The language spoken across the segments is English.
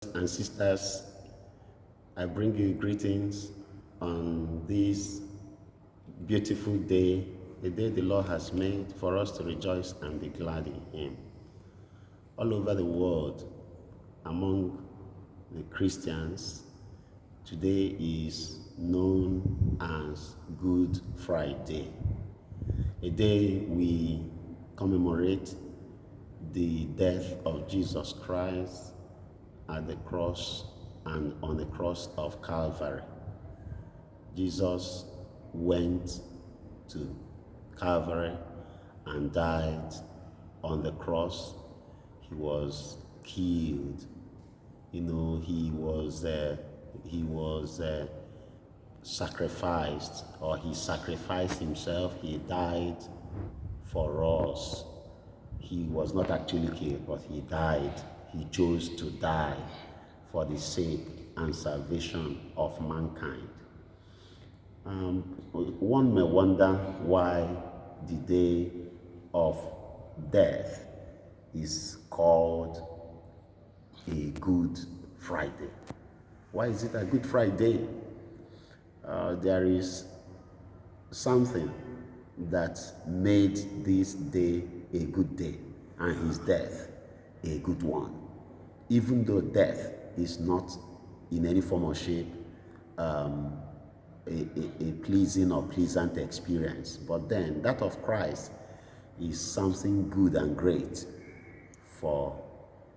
And sisters, I bring you greetings on this beautiful day, the day the Lord has made for us to rejoice and be glad in Him. All over the world, among the Christians, today is known as Good Friday, a day we commemorate the death of Jesus Christ at the cross and on the cross of Calvary. Jesus went to Calvary and died on the cross. He was killed. He was sacrificed, or he sacrificed himself. He died for us. He was not actually killed, but he died. He chose to die for the sake and salvation of mankind. One may wonder why the day of death is called a Good Friday. Why is it a Good Friday? There is something that made this day a good day, and his death a good one. Even though death is not in any form or shape a pleasing or pleasant experience, but then that of Christ is something good and great for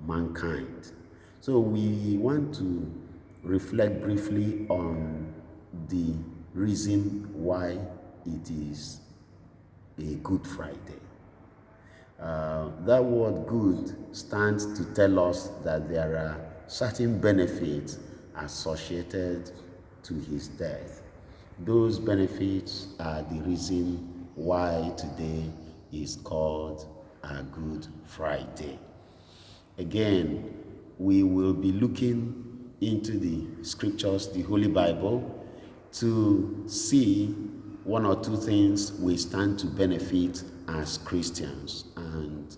mankind. So we want to reflect briefly on the reason why it is a Good Friday. That word good stands to tell us that there are certain benefits associated to his death. Those benefits are the reason why today is called a Good Friday. Again, we will be looking into the scriptures, the Holy Bible, to see one or two things we stand to benefit as Christians, and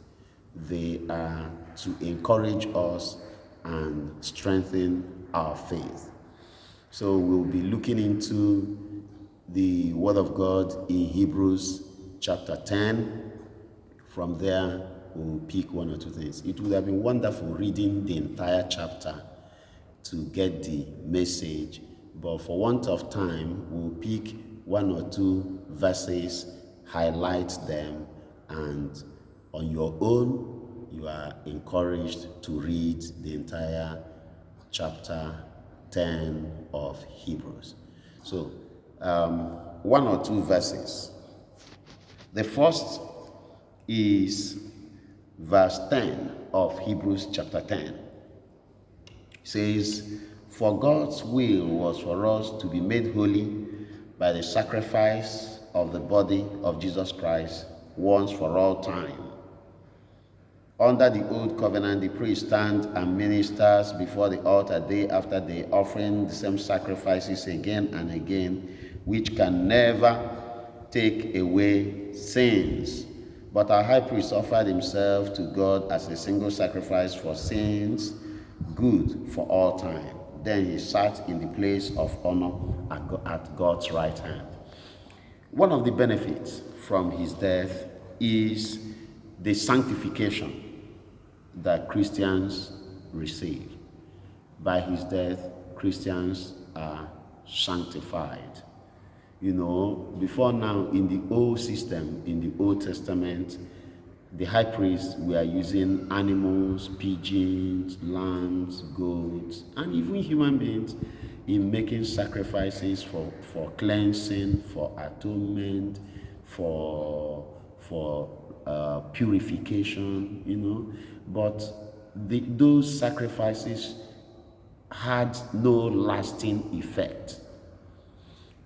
they are to encourage us and strengthen our faith. So we'll be looking into the Word of God in Hebrews chapter 10. From there, we'll pick one or two things. It would have been wonderful reading the entire chapter to get the message, but for want of time, we'll pick one or two verses, highlight them, and on your own, you are encouraged to read the entire chapter 10 of Hebrews. So, one or two verses. The first is verse 10 of Hebrews chapter 10. It says, "For God's will was for us to be made holy by the sacrifice of the body of Jesus Christ once for all time. Under the old covenant, the priest stands and ministers before the altar day after day, offering the same sacrifices again and again, which can never take away sins. But our high priest offered himself to God as a single sacrifice for sins, good for all time. Then he sat in the place of honor at God's right hand." One of the benefits from his death is the sanctification that Christians receive. By his death, Christians are sanctified. Before now, in the old system, in the Old Testament, the high priests were using animals, pigeons, lambs, goats, and even human beings in making sacrifices for cleansing, for atonement, for purification, but those sacrifices had no lasting effect.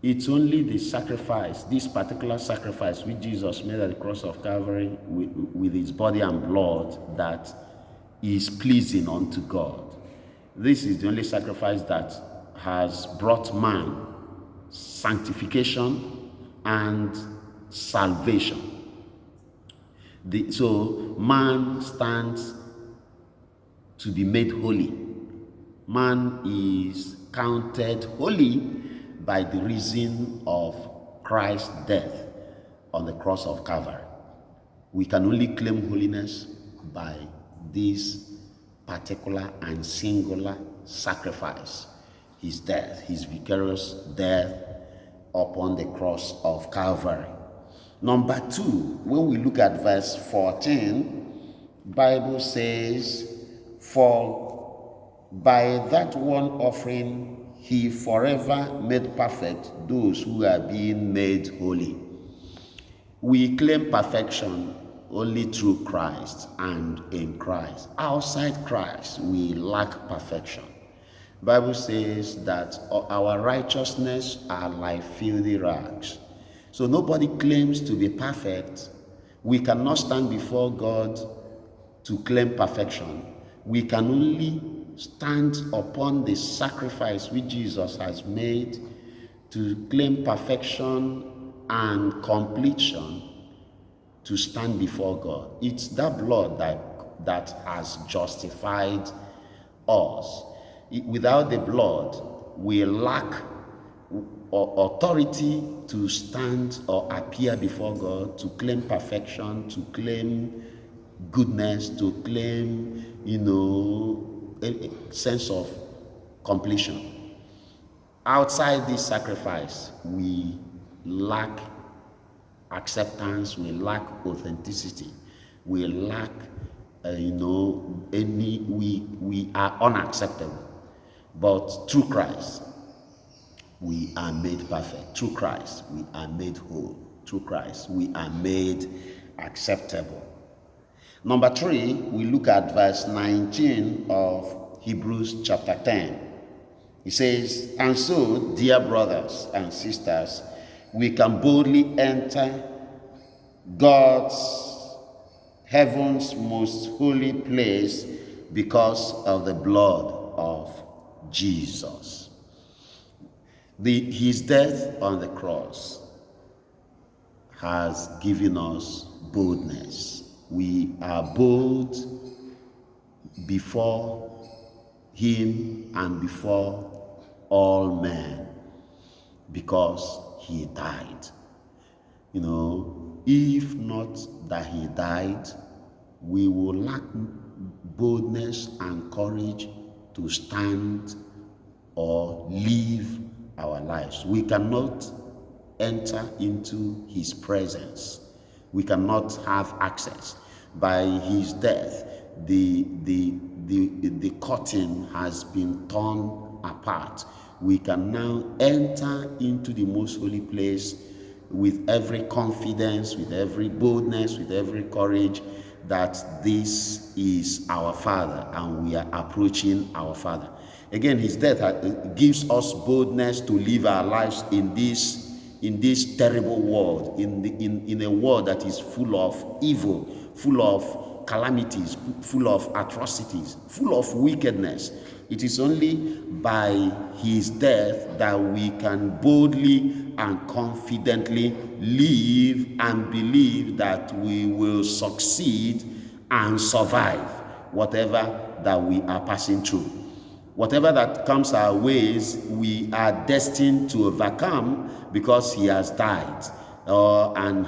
It's only the sacrifice, this particular sacrifice which Jesus made at the cross of Calvary with his body and blood, that is pleasing unto God. This is the only sacrifice that has brought man sanctification and salvation. So man stands to be made holy Man is counted holy by the reason of Christ's death on the cross of Calvary. We can only claim holiness by this particular and singular sacrifice, his death, his vicarious death upon the cross of Calvary. Number 2, when we look at verse 14, Bible says, for by that one offering he forever made perfect those who are being made holy. We claim perfection only through Christ and in Christ. Outside Christ, we lack perfection. Bible says that our righteousness are like filthy rags. So nobody claims to be perfect. We cannot stand before God to claim perfection. We can only stand upon the sacrifice which Jesus has made to claim perfection and completion to stand before God. It's that blood that has justified us. Without the blood, we lack authority to stand or appear before God, to claim perfection, to claim goodness, to claim, a sense of completion. Outside this sacrifice, we lack acceptance, we lack authenticity, we lack, we are unacceptable. But through Christ, we are made perfect. Through Christ, we are made whole. Through Christ, we are made acceptable. Number 3, we look at verse 19 of Hebrews chapter 10. It says, and so, dear brothers and sisters, we can boldly enter God's heaven's most holy place because of the blood of Jesus. His death on the cross has given us boldness. We are bold before him and before all men because he died. If not that he died, we will lack boldness and courage to stand or live our lives. We cannot enter into his presence. We cannot have access. By his death, the curtain has been torn apart. We can now enter into the most holy place with every confidence, with every boldness, with every courage that this is our Father and we are approaching our Father. Again, his death gives us boldness to live our lives in this terrible world, in a world that is full of evil, full of calamities, full of atrocities, full of wickedness. It is only by his death that we can boldly and confidently live and believe that we will succeed and survive whatever that we are passing through. Whatever that comes our ways, we are destined to overcome because he has died and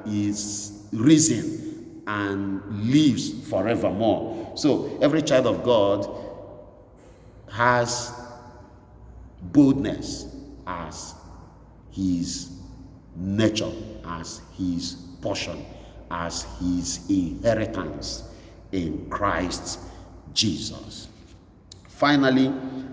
is risen and lives forevermore. So every child of God has boldness as his nature, as his portion, as his inheritance in Christ Jesus. Finally,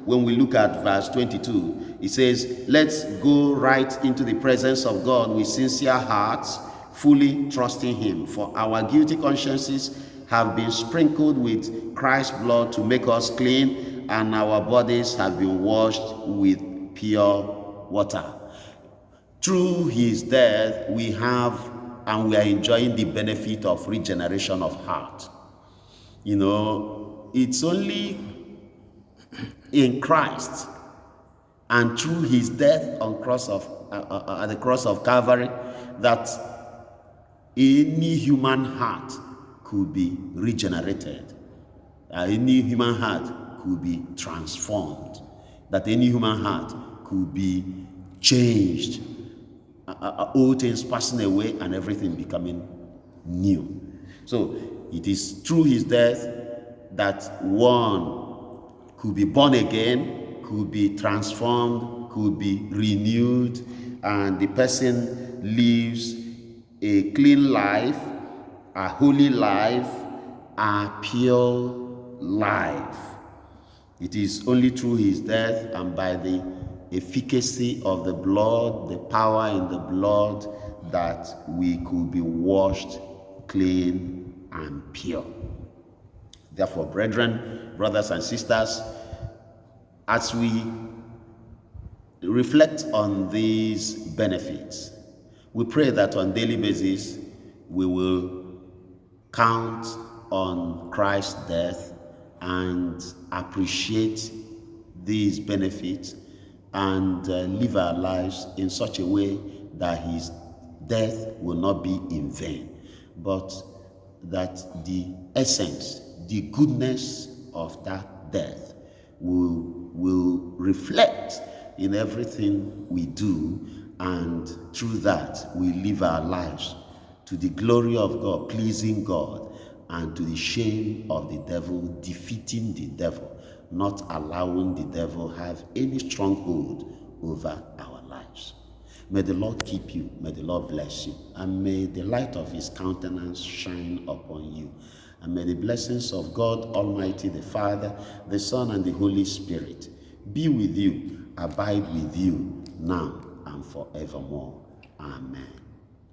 when we look at verse 22, it says, let's go right into the presence of God with sincere hearts, fully trusting him. For our guilty consciences have been sprinkled with Christ's blood to make us clean, and our bodies have been washed with pure water. Through his death, we have and we are enjoying the benefit of regeneration of heart. It's only in Christ and through his death on at the cross of Calvary that any human heart could be regenerated. Any human heart could be transformed, that any human heart could be changed, old things passing away and everything becoming new. So it is through his death that one could be born again, could be transformed, could be renewed, and the person lives a clean life, a holy life, a pure life. It is only through his death and by the efficacy of the blood, the power in the blood, that we could be washed clean and pure. Therefore, brethren, brothers and sisters, as we reflect on these benefits, we pray that on a daily basis we will count on Christ's death and appreciate these benefits and live our lives in such a way that his death will not be in vain, but that the essence, the goodness of that death will reflect in everything we do, and through that we live our lives to the glory of God, pleasing God, and to the shame of the devil, defeating the devil, not allowing the devil have any stronghold over our lives. May the Lord keep you, may the Lord bless you, and may the light of his countenance shine upon you. And may the blessings of God Almighty, the Father, the Son, and the Holy Spirit be with you, abide with you now and forevermore. Amen.